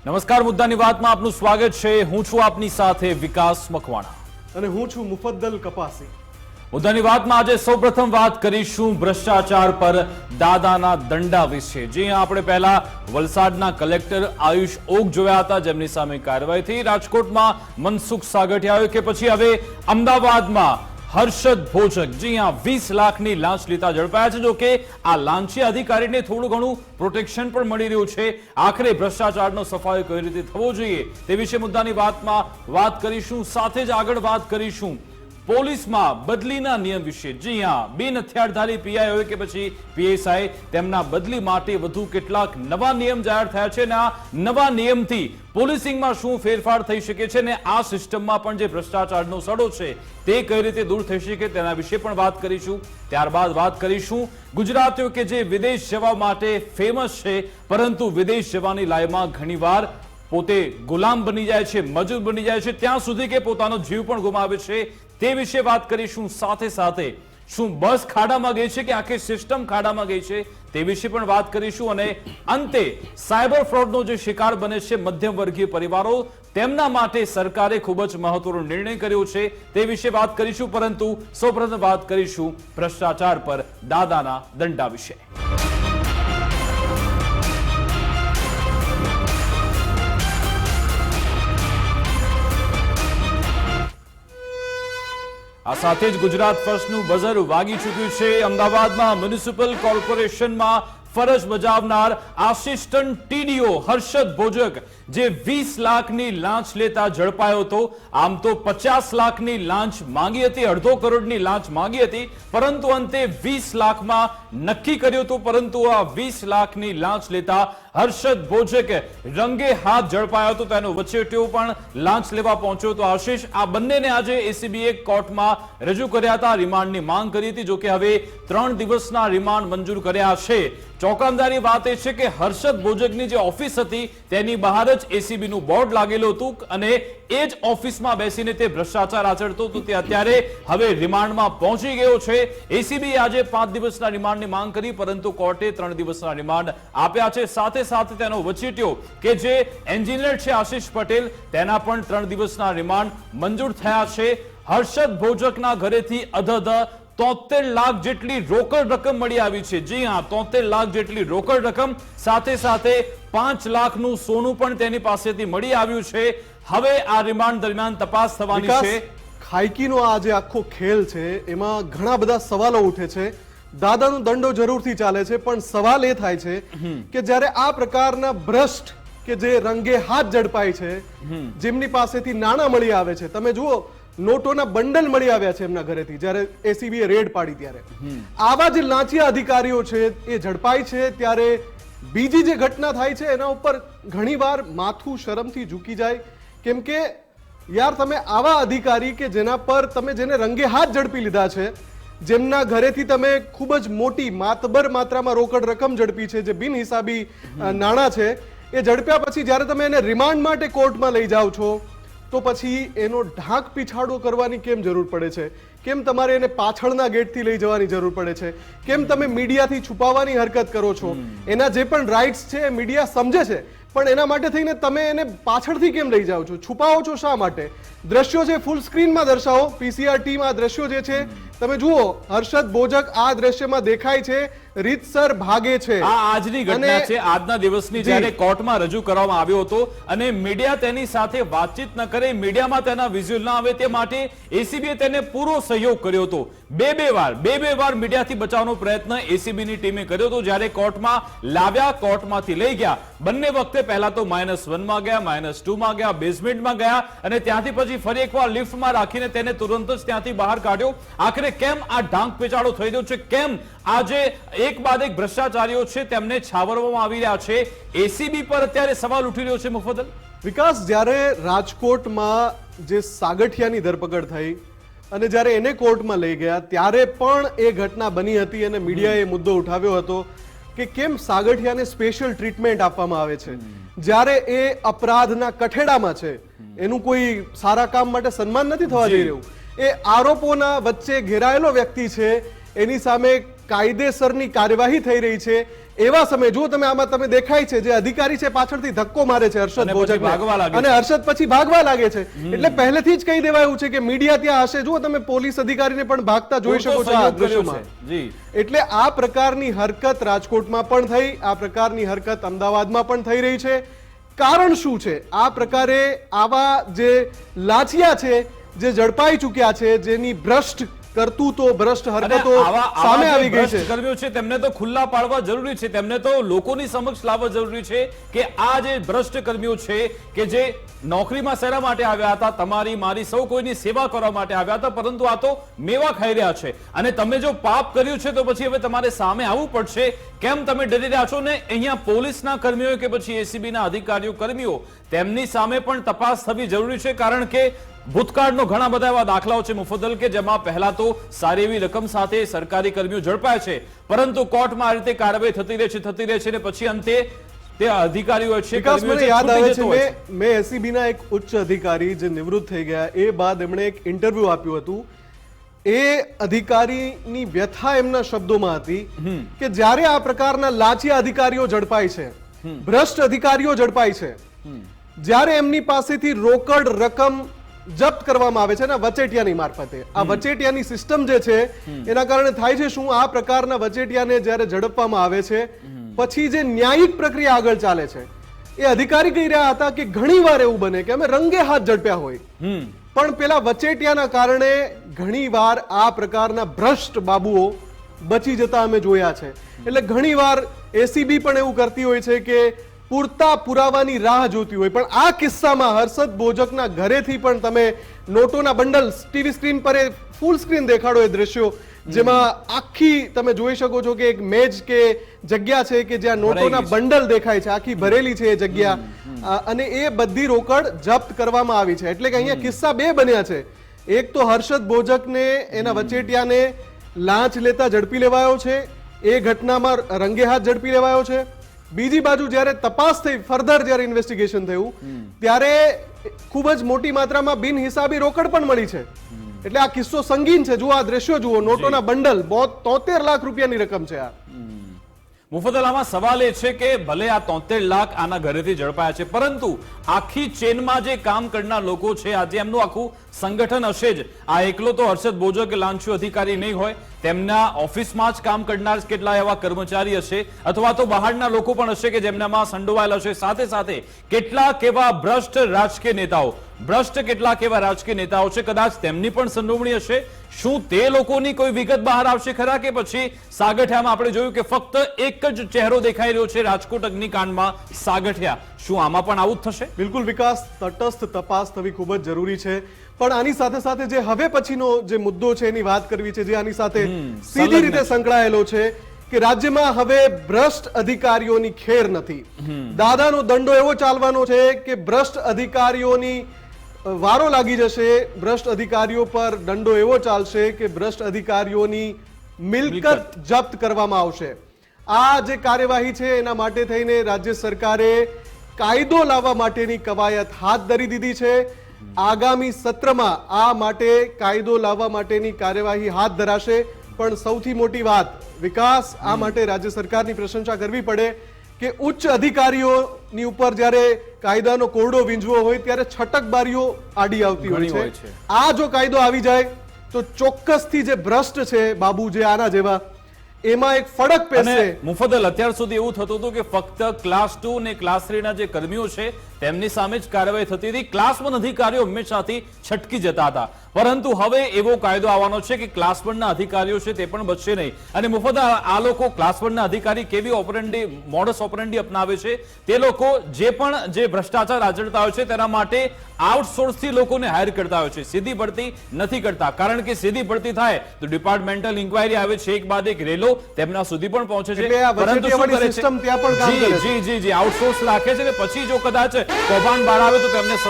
નમસ્કાર, મુદ્દાની વાતમાં આપનું સ્વાગત છે. હું છું આપની સાથે વિકાસ મકવાણા અને હું છું મુફદ્દલ કપાસી. મુદ્દાની વાતમાં આજે સૌપ્રથમ વાત કરીશું ભ્રષ્ટાચાર પર દાદાના દંડા વિશે. જી આપણે પહેલા વલસાડના કલેક્ટર આયુષ ઓક જોયા હતા, જેમની સામે કાર્યવાહી થઈ. રાજકોટમાં મનસુખ સાગઠિયા કે પછી હવે અમદાવાદમાં હર્ષદ ભોજક, જી 20 લાખની લાંચ લેતા ઝડપાયા છે. જો કે આ લાંચી અધિકારીને થોડું ઘણું પ્રોટેક્શન પણ મળી રહ્યું છે. આખરે ભ્રષ્ટાચારનો સફાયો કઈ રીતે થવો જોઈએ તે વિશે મુદ્દાની વાતમાં વાત કરીશું. સાથે જ આગળ વાત કરીશું પોલીસમાં બદલીના નિયમ વિશે. જી બિન હથિયારધારી પીઆઈ હોય કે પછી પીએસઆઈ, તેમના બદલી માટે વધુ કેટલાક નવા નિયમ જાહેર થયા છે. અને આ નવા નિયમથી પોલીસિંગમાં શું ફેરફાર થઈ શકે છે, ને આ સિસ્ટમમાં પણ જે ભ્રષ્ટાચારનો સડો છે તે કઈ રીતે દૂર થઈ શકે તેના વિશે પણ વાત કરીશું. ત્યારબાદ વાત કરીશું ગુજરાતીઓ કે જે વિદેશ જવા માટે ફેમસ છે, પરંતુ વિદેશ જવાની લાઈમાં ઘણીવાર પોતે ગુલામ બની જાય છે, મજૂર બની જાય છે, ત્યાં સુધી કે પોતાનો જીવ પણ ગુમાવે છે. તે વિશે વાત કરીશું. સાથે સાથે શું બસ ખાડામાં ગઈ છે કે આખી સિસ્ટમ ખાડામાં ગઈ છે તે વિશે પણ વાત કરીશું. અને અંતે સાયબર ફ્રોડનો જે શિકાર બને છે મધ્યમ વર્ગીય પરિવારો, તેમના માટે સરકારે ખૂબ જ મહત્વનો નિર્ણય કર્યો છે તે વિશે વાત કરીશું. પરંતુ સૌપ્રથમ વાત કરીશું ભ્રષ્ટાચાર પર દાદાના દંડા વિશે. આ સાથે જ ગુજરાત ફર્સ્ટનું બઝર વાગી ચૂક્યું છે. અમદાવાદમાં મ્યુનિસિપલ કોર્પોરેશનમાં ફરજ બજાવનાર આસિસ્ટન્ટ ટીડીઓ હર્ષદ ભોજક, જે 20 લાખની લાંચ લેતા ઝડપાયો હતો. આમ તો 50 લાખની લાંચ માંગી હતી, 1.5 કરોડની લાંચ માંગી હતી, પરંતુ અંતે 20 લાખમાં નક્કી કર્યું હતું. પરંતુ આ 20 લાખની લાંચ લેતા હર્ષદ ભોજક રંગે હાથ ઝડપાયો હતો. તેનો વચેટિયો પણ લાંચ લેવા પહોંચ્યો હતો. આશિષ, આ બંનેને આજે એસીબીએ કોર્ટમાં રજૂ કર્યા હતા, રિમાન્ડની માંગ કરી હતી. જોકે હવે 3 દિવસના રિમાન્ડ મંજૂર કર્યા છે. ચોંકાવનારી વાત એ છે કે હર્ષદ ભોજકની જે ઓફિસ હતી તેની બહાર જ એસીબીનું બોર્ડ લાગેલું હતું અને એ જ ઓફિસમાં બેસીને તે ભ્રષ્ટાચાર આચરતો હતો. તે અત્યારે હવે રિમાન્ડમાં પહોંચી ગયો છે. એસીબીએ આજે 5 દિવસના રિમાન્ડની માંગ કરી, પરંતુ કોર્ટે 3 દિવસના રિમાન્ડ આપ્યા છે. સાથે સાથે તેનો વચેટિયો કે જે એન્જિનિયર છે આશિષ પટેલ, તેના પણ 3 દિવસના રિમાન્ડ મંજૂર થયા છે. હર્ષદ ભોજકના ઘરેથી અધધ 73 લાખ જેટલી રોકડ રકમ મળી આવી છે. જી 73 લાખ જેટલી રોકડ રકમ, સાથે સાથે 5 લાખનું સોનું પણ તેની પાસેથી મળી આવ્યું છે. હવે આ રિમાન્ડ દરમિયાન તપાસ થવાની છે. ખાયકીનો આ જે આખો ખેલ છે એમાં ઘણા બધા સવાલો ઉઠે છે. દાદાનો દંડો જરૂરથી ચાલે છે, પણ સવાલ એ થાય છે કે જ્યારે આ પ્રકારના ભ્રષ્ટ કે જે રંગે હાથ ઝડપાય છે, જેમની પાસેથી નાણાં મળી આવે છે, તમે જુઓ નોટોના બંડલ મળી આવ્યા છે એમના ઘરેથી જ્યારે એસીબીએ રેડ પાડી ત્યારે. આવા જે લાંચિયા અધિકારીઓ છે એ ઝડપાય છે ત્યારે બીજી જે ઘટના થાય છે એના ઉપર ઘણીવાર માથું શરમથી ઝૂકી જાય. કેમ કે યાર, તમે આવા અધિકારી કે જેના પર તમે જેને રંગે હાથ ઝડપી લીધા છે, જેમના ઘરેથી તમે ખૂબ જ મોટી માતબર માત્રામાં રોકડ રકમ ઝડપી છે, જે બિનહિસાબી નાણાં છે, એ ઝડપ્યા પછી જ્યારે તમે એને રિમાન્ડ માટે કોર્ટમાં લઈ જાઓ છો તો પછી એનો ઢાંક પીછાડો કરવાની કેમ જરૂર પડે છે? કેમ તમારે એને પાછળના ગેટથી લઈ જવાની જરૂર પડે છે? કેમ તમે મીડિયાથી છુપાવવાની હરકત કરો છો? એના જે પણ રાઇટ્સ છે એ મીડિયા સમજે છે, પણ એના માટે થઈને તમે એને પાછળથી કેમ લઈ જાઓ છો? છુપાવો છો શા માટે? દ્રશ્યો છે ફૂલ સ્ક્રીનમાં દર્શાવો. પીસીઆર ટીમ આ દ્રશ્યો જે છે તમે જુઓ. હર્ષદ ભોજક આ દ્રશ્યમાં દેખાય છે, રીતસર ભાગે છે. આ આજની ઘટના છે, આજના દિવસની, જ્યારે કોર્ટમાં રજૂ કરવામાં આવ્યો હતો અને મીડિયા તેની સાથે વાતચીત ન કરે, મીડિયામાં તેના વિઝ્યુઅલ ન આવે, તે માટે એસીબીએ તેને પૂરો સહયોગ કર્યો હતો. બે વાર મીડિયાથી બચાવવાનો પ્રયત્ન એસીબીની ટીમે કર્યો હતો. જ્યારે કોર્ટમાં લાવ્યા, કોર્ટમાંથી લઈ ગયા, બંને વખતે પહેલા તો -1 ગયા, -2 ગયા, બેઝમેન્ટમાં ગયા અને ત્યાંથી પછી ફરી એકવાર લિફ્ટમાં રાખીને તેને તુરંત જ ત્યાંથી બહાર કાઢ્યો. આખરે કેમ આ ઢાંક પેચાડો થઈ રહ્યો છે? કેમ આજે એક બાદ એક ભ્રષ્ટાચારીઓ છે તેમને છાવરવામાં આવી રહ્યા છે? એસીબી પર અત્યારે સવાલ ઉઠી રહ્યો છે. મુફદ્દલ, વિકાસ, જ્યારે રાજકોટમાં જે સાગઠિયાની ધરપકડ થઈ અને જ્યારે એને કોર્ટમાં લઈ ગયા ત્યારે પણ એ ઘટના બની હતી અને મીડિયાએ મુદ્દો ઉઠાવ્યો હતો કે કેમ સાગઠિયાને સ્પેશિયલ ટ્રીટમેન્ટ આપવામાં આવે છે જ્યારે એ અપરાધના કઠેડામાં છે. એનું કોઈ સારા કામ માટે સન્માન નથી થવા જઈ રહ્યું. એ આરોપોના વચ્ચે ઘેરાયેલો વ્યક્તિ છે, એની સામે કાયદેસરની કાર્યવાહી થઈ રહી છે એવા સમયે જો તમે આમાં તમે દેખાય છે જે અધિકારી છે પાછળથી ધક્કો મારે છે હર્ષદ અને પછી ભોજકને. ભાગવા લાગે અને હર્ષદ પછી ભાગવા લાગે છે. એટલે પહેલેથી જ કહી દેવાયું છે કે મીડિયા ત્યાં હશે. જો તમે પોલીસ અધિકારીને પણ ભાગતા જોઈ શકો છો આ દ્રશ્યોમાં. જી એટલે આ પ્રકારની હરકત રાજકોટમાં પણ થઈ, આ પ્રકારની હરકત અમદાવાદમાં પણ થઈ રહી છે. કારણ શું છે? આ પ્રકારે આવા જે લાંચિયા છે જે ઝડપાઈ ચૂક્યા છે, જેની ભ્રષ્ટ કરતૂતો, ભ્રષ્ટ હરકતો સામે આવી ગઈ છે. કર્મીઓ છે તેમને તો ખુલ્લા પાડવા જરૂરી છે, તેમને તો લોકોની સમક્ષ લાવવા જરૂરી છે કે આ જે ભ્રષ્ટ કર્મીઓ છે કે જે નોકરીમાં શેના માટે આવ્યા હતા, તમારી મારી સૌ કોઈની સેવા કરવા માટે આવ્યા હતા, પરંતુ આ તો મેવા ખાઈ રહ્યા છે. અને તમે જો પાપ કર્યું છે તો પછી હવે તમારે સામે આવવું પડશે. કેમ તમે ડરી રહ્યા છો? ને અહીંયા પોલીસના કર્મીઓ કે પછી એસીબીના અધિકારીઓ કર્મીઓ તેમની સામે પણ તપાસ થવી જરૂરી છે. કારણ કે ભૂતકાળનો ઘણા બધા એવા દાખલાઓ છે મુફદ્દલ કે જેમાં પહેલા તો સારી એવી રકમ સાથે સરકારી કર્મીઓ ઝડપાય છે, પરંતુ કોર્ટમાં આ રીતે કાર્યવાહી થતી રહે છે અને પછી અંતે તે અધિકારીઓ છે વિકાસ, મને યાદ આવે છે મેં એસીબીના એક ઉચ્ચ અધિકારી જે નિવૃત્ત થઈ ગયા એ બાદ એમણે એક ઇન્ટરવ્યુ આપ્યું હતું. એ અધિકારીની વ્યથા એમના શબ્દોમાં હતી કે જ્યારે આ પ્રકારના લાંચિયા અધિકારીઓ ઝડપાય છે, ભ્રષ્ટ અધિકારીઓ ઝડપાય છે, જ્યારે એમની પાસેથી રોકડ રકમ જપ્ત કરવામાં આવે છે ને વચેટિયાની મારફતે, આ વચેટિયાની સિસ્ટમ જે છે એના કારણે થાય છે શું? આ પ્રકારના વચેટિયાને જ્યારે ઝડપવામાં આવે છે પછી જે ન્યાયિક પ્રક્રિયા આગળ ચાલે છે, એ અધિકારી કહી રહ્યા હતા કે ઘણીવાર એવું બને કે અમે રંગે હાથ ઝડપ્યા હોય, પણ પેલા વચેટિયાના કારણે ઘણીવાર આ પ્રકારના ભ્રષ્ટ બાબુઓ બચી જતા અમે જોયા છે. એટલે ઘણીવાર એસીબી પણ એવું કરતી હોય છે કે પૂરતા પુરાવાની રાહ જોતી હોય. પણ આ કિસ્સામાં હર્ષદ ભોજકના ઘરેથી પણ તમે નોટોના બંડલ ટીવી સ્ક્રીન પર ફૂલ સ્ક્રીન દેખાડો એ દ્રશ્યો, જેમાં આખી તમે જોઈ શકો છો કે એક મેજ કે જગ્યા છે કે જ્યાં નોટોના બંડલ દેખાય છે, આખી ભરેલી છે એ જગ્યા, અને એ બધી રોકડ જપ્ત કરવામાં આવી છે. એટલે કે અહીંયા કિસ્સા બે બન્યા છે. એક તો હર્ષદ ભોજકને એના વચેટિયાને લાંચ લેતા ઝડપી લેવાયો છે, એ ઘટનામાં રંગે હાથ ઝડપી લેવાયો છે. બીજી બાજુ જ્યારે તપાસ થઈ, ફર્ધર જ્યારે ઇન્વેસ્ટિગેશન થયું ત્યારે ખૂબ જ મોટી માત્રામાં બિનહિસાબી રોકડ પણ મળી છે. એટલે આ કિસ્સો સંગીન છે. જુઓ આ દ્રશ્યો જુઓ, નોટોના બંડલ, 73 લાખ રૂપિયાની રકમ છે આ. મુફદ્દલ, આમાં સવાલ એ છે કે ભલે આ 73 લાખ આના ઘરેથી ઝડપાયા છે, પરંતુ આખી ચેનમાં જે કામ કરનાર લોકો છે, આજે એમનું આખું સંગઠન હશે જ. આ એકલો તો હર્ષદ ભોજક લાંચુ અધિકારી નહીં હોય, તેમના ઓફિસમાં જ કામ કરનાર કેટલા એવા કર્મચારી હશે, અથવા તો બહારના લોકો પણ હશે કે જેમનામાં સંડોવાયેલા હશે. સાથે સાથે કેટલાક એવા ભ્રષ્ટ રાજકીય નેતાઓ, કેટલાક એવા રાજકીય નેતાઓ છે, કદાચ તેમની પણ સંડોવણી હશે. શું તે લોકોની કોઈ વિગત બહાર આવશે ખરા? કે પછી સાગઠિયામાં આપણે જોયું કે ફક્ત એક જ ચહેરો દેખાઈ રહ્યો છે રાજકોટ અગ્નિકાંડમાં, સાગઠિયા. શું આમાં પણ આવું જ થશે? બિલકુલ વિકાસ, તટસ્થ તપાસ થવી ખૂબ જ જરૂરી છે. પણ આની સાથે સાથે જે હવે પછીનો જે મુદ્દો છે એની વાત કરવી છે, જે આની સાથે સીધી રીતે સંકળાયેલો છે કે રાજ્યમાં હવે ભ્રષ્ટ અધિકારીઓની ખેર નથી. દાદાનો દંડો એવો ચાલવાનો છે કે ભ્રષ્ટ અધિકારીઓની વારો લાગી જશે. ભ્રષ્ટ અધિકારીઓ પર દંડો એવો ચાલશે કે ભ્રષ્ટ અધિકારીઓની મિલકત જપ્ત કરવામાં આવશે. આ જે કાર્યવાહી છે એના માટે થઈને રાજ્ય સરકારે કાયદો લાવવા માટેની કવાયત હાથ ધરી દીધી છે. આગામી સત્રમાં આ માટે કાયદો લાવવા માટેની કાર્યવાહી હાથ ધરાશે. પણ સૌથી મોટી વાત વિકાસ, આ માટે રાજ્ય સરકારની પ્રશંસા કરવી પડે કે ઉચ્ચ અધિકારીઓની ઉપર જ્યારે કાયદાનો કોરડો વીંઝવો હોય ત્યારે છટકબારીઓ આડી આવતી હોય છે. આ જો કાયદો આવી જાય તો ચોક્કસથી જે ભ્રષ્ટ છે બાબુ, જે આના જેવા, એમાં એક ફડક પેસે. મુફદ્દલ, અત્યાર સુધી એવું થતું હતું કે ફક્ત ક્લાસ 2 અને ક્લાસ 3 ના જે કર્મીઓ છે તેમની સામે જ કાર્યવાહી થતી હતી. ક્લાસ 1 અધિકારીઓ હંમેશાથી છટકી જતા હતા, પરંતુ હવે એવો કાયદો આવવાનો છે કે ક્લાસ 1 ના અધિકારીઓ છે તે પણ બચશે નહીં. અને મુફદ્દલ, આ લોકો ક્લાસ 1 ના અધિકારી કેવી મોડસ ઓપરેન્ડી અપનાવે છે? તે લોકો જે ભ્રષ્ટાચાર આચરતા હોય છે તેના માટે આઉટસોર્સથી લોકોને હાયર કરતા હોય છે, સીધી ભરતી નથી કરતા. કારણ કે સીધી ભરતી થાય તો ડિપાર્ટમેન્ટલ ઇન્ક્વાયરી આવે છે, એક બાદ એક રેલો તેમના સુધી પણ પહોંચે છે, પરંતુ શું કરે છે? જી, આઉટસોર્સ રાખે છે. પછી જો કદાચ કૌભાંડ બહાર આવે તો તેમને